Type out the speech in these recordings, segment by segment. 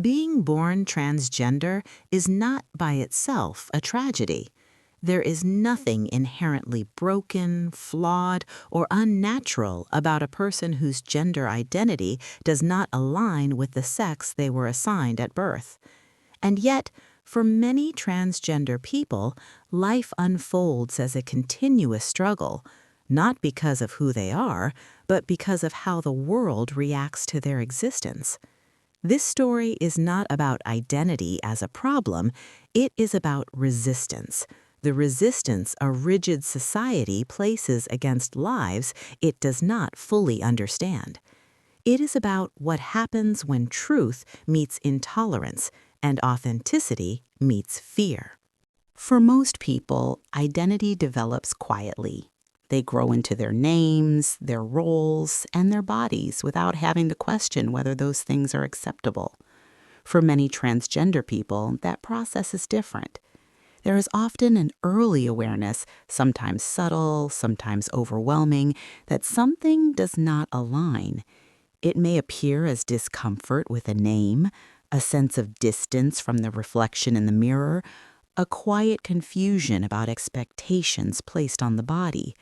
Being born transgender is not by itself a tragedy. There is nothing inherently broken, flawed, or unnatural about a person whose gender identity does not align with the sex they were assigned at birth. And yet, for many transgender people, life unfolds as a continuous struggle, not because of who they are, but because of how the world reacts to their existence. This story is not about identity as a problem, it is about resistance. The resistance a rigid society places against lives it does not fully understand. It is about what happens when truth meets intolerance and authenticity meets fear. For most people, identity develops quietly. They grow into their names, their roles, and their bodies without having to question whether those things are acceptable. For many transgender people, that process is different. There is often an early awareness, sometimes subtle, sometimes overwhelming, that something does not align. It may appear as discomfort with a name, a sense of distance from the reflection in the mirror, a quiet confusion about expectations placed on the body.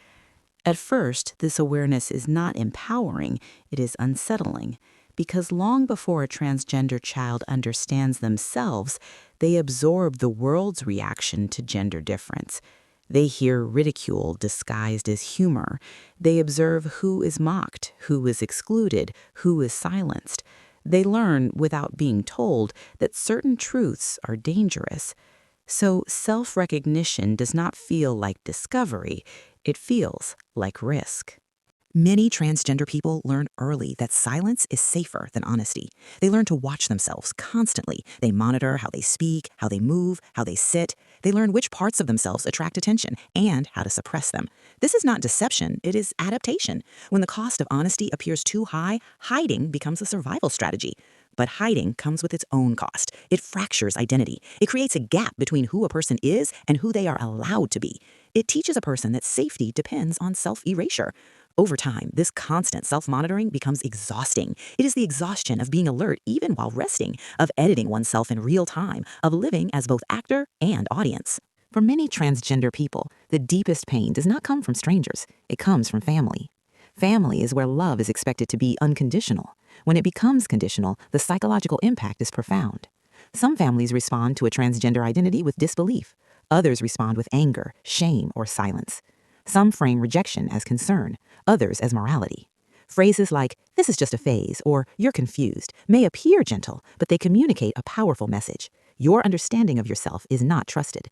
At first, this awareness is not empowering, it is unsettling, because long before a transgender child understands themselves, they absorb the world's reaction to gender difference. They hear ridicule disguised as humor. They observe who is mocked, who is excluded, who is silenced. They learn, without being told, that certain truths are dangerous. So self-recognition does not feel like discovery, it feels like risk. Many transgender people learn early that silence is safer than honesty. They learn to watch themselves constantly. They monitor how they speak, how they move, how they sit. They learn which parts of themselves attract attention and how to suppress them. This is not deception, it is adaptation. When the cost of honesty appears too high, hiding becomes a survival strategy. But hiding comes with its own cost. It fractures identity. It creates a gap between who a person is and who they are allowed to be. It teaches a person that safety depends on self-erasure. Over time, this constant self-monitoring becomes exhausting. It is the exhaustion of being alert even while resting, of editing oneself in real time, of living as both actor and audience. For many transgender people, the deepest pain does not come from strangers. It comes from family. Family is where love is expected to be unconditional. When it becomes conditional, the psychological impact is profound. Some families respond to a transgender identity with disbelief. Others respond with anger, shame, or silence. Some frame rejection as concern, others as morality. Phrases like, "this is just a phase," or "you're confused," may appear gentle, but they communicate a powerful message. Your understanding of yourself is not trusted.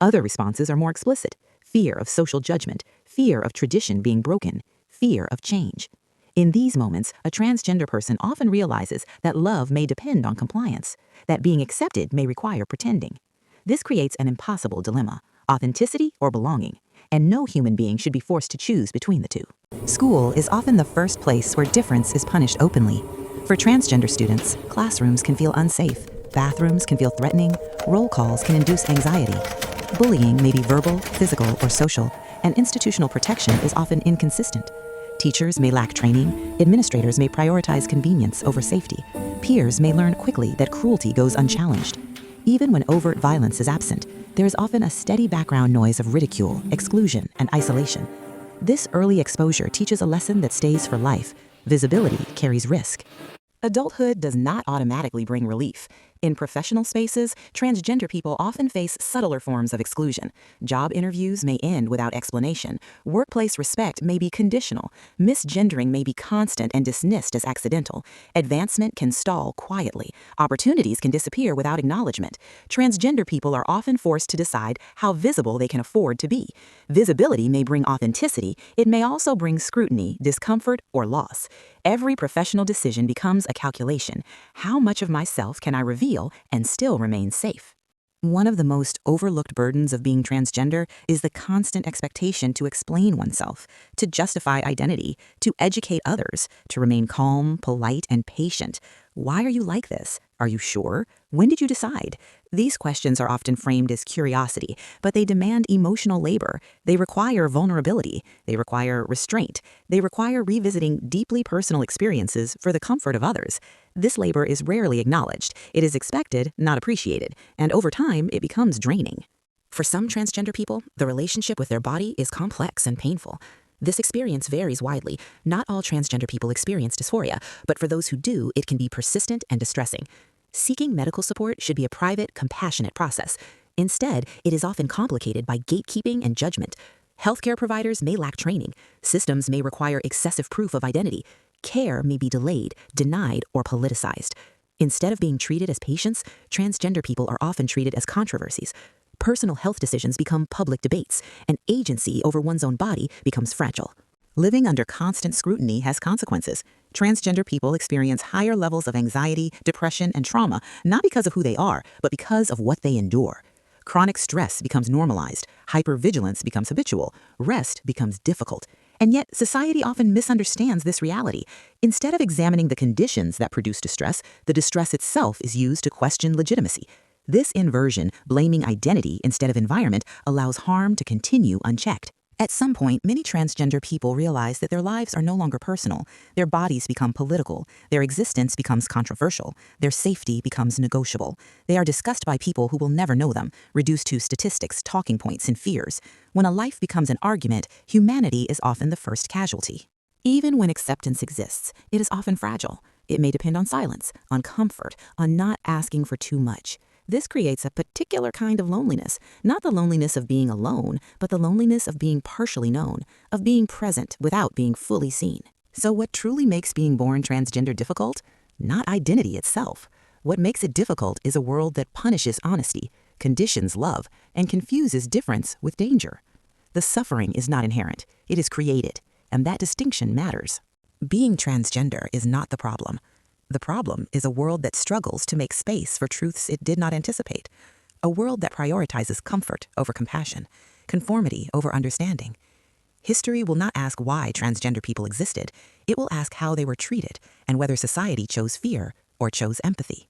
Other responses are more explicit: fear of social judgment, fear of tradition being broken, fear of change. In these moments, a transgender person often realizes that love may depend on compliance, that being accepted may require pretending. This creates an impossible dilemma: authenticity or belonging, and no human being should be forced to choose between the two. School is often the first place where difference is punished openly. For transgender students, classrooms can feel unsafe, bathrooms can feel threatening, roll calls can induce anxiety. Bullying may be verbal, physical, or social, and institutional protection is often inconsistent. Teachers may lack training, administrators may prioritize convenience over safety, peers may learn quickly that cruelty goes unchallenged. Even when overt violence is absent, there is often a steady background noise of ridicule, exclusion, and isolation. This early exposure teaches a lesson that stays for life: visibility carries risk. Adulthood does not automatically bring relief. In professional spaces, transgender people often face subtler forms of exclusion. Job interviews may end without explanation. Workplace respect may be conditional. Misgendering may be constant and dismissed as accidental. Advancement can stall quietly. Opportunities can disappear without acknowledgement. Transgender people are often forced to decide how visible they can afford to be. Visibility may bring authenticity. It may also bring scrutiny, discomfort, or loss. Every professional decision becomes a calculation. How much of myself can I reveal and still remain safe? One of the most overlooked burdens of being transgender is the constant expectation to explain oneself, to justify identity, to educate others, to remain calm, polite, and patient. Why are you like this? Are you sure? When did you decide? These questions are often framed as curiosity, but they demand emotional labor. They require vulnerability. They require restraint. They require revisiting deeply personal experiences for the comfort of others. This labor is rarely acknowledged. It is expected, not appreciated, and over time, it becomes draining. For some transgender people, the relationship with their body is complex and painful. This experience varies widely. Not all transgender people experience dysphoria, but for those who do, it can be persistent and distressing. Seeking medical support should be a private, compassionate process. Instead, it is often complicated by gatekeeping and judgment. Healthcare providers may lack training. Systems may require excessive proof of identity. Care may be delayed, denied, or politicized. Instead of being treated as patients, transgender people are often treated as controversies. Personal health decisions become public debates, and agency over one's own body becomes fragile. Living under constant scrutiny has consequences. Transgender people experience higher levels of anxiety, depression, and trauma, not because of who they are, but because of what they endure. Chronic stress becomes normalized, hypervigilance becomes habitual, rest becomes difficult. And yet, society often misunderstands this reality. Instead of examining the conditions that produce distress, the distress itself is used to question legitimacy. This inversion, blaming identity instead of environment, allows harm to continue unchecked. At some point, many transgender people realize that their lives are no longer personal. Their bodies become political. Their existence becomes controversial. Their safety becomes negotiable. They are discussed by people who will never know them, reduced to statistics, talking points, and fears. When a life becomes an argument, humanity is often the first casualty. Even when acceptance exists, it is often fragile. It may depend on silence, on comfort, on not asking for too much. This creates a particular kind of loneliness, not the loneliness of being alone, but the loneliness of being partially known, of being present without being fully seen. So what truly makes being born transgender difficult? Not identity itself. What makes it difficult is a world that punishes honesty, conditions love, and confuses difference with danger. The suffering is not inherent, it is created, and that distinction matters. Being transgender is not the problem. The problem is a world that struggles to make space for truths it did not anticipate, a world that prioritizes comfort over compassion, conformity over understanding. History will not ask why transgender people existed. It will ask how they were treated and whether society chose fear or chose empathy.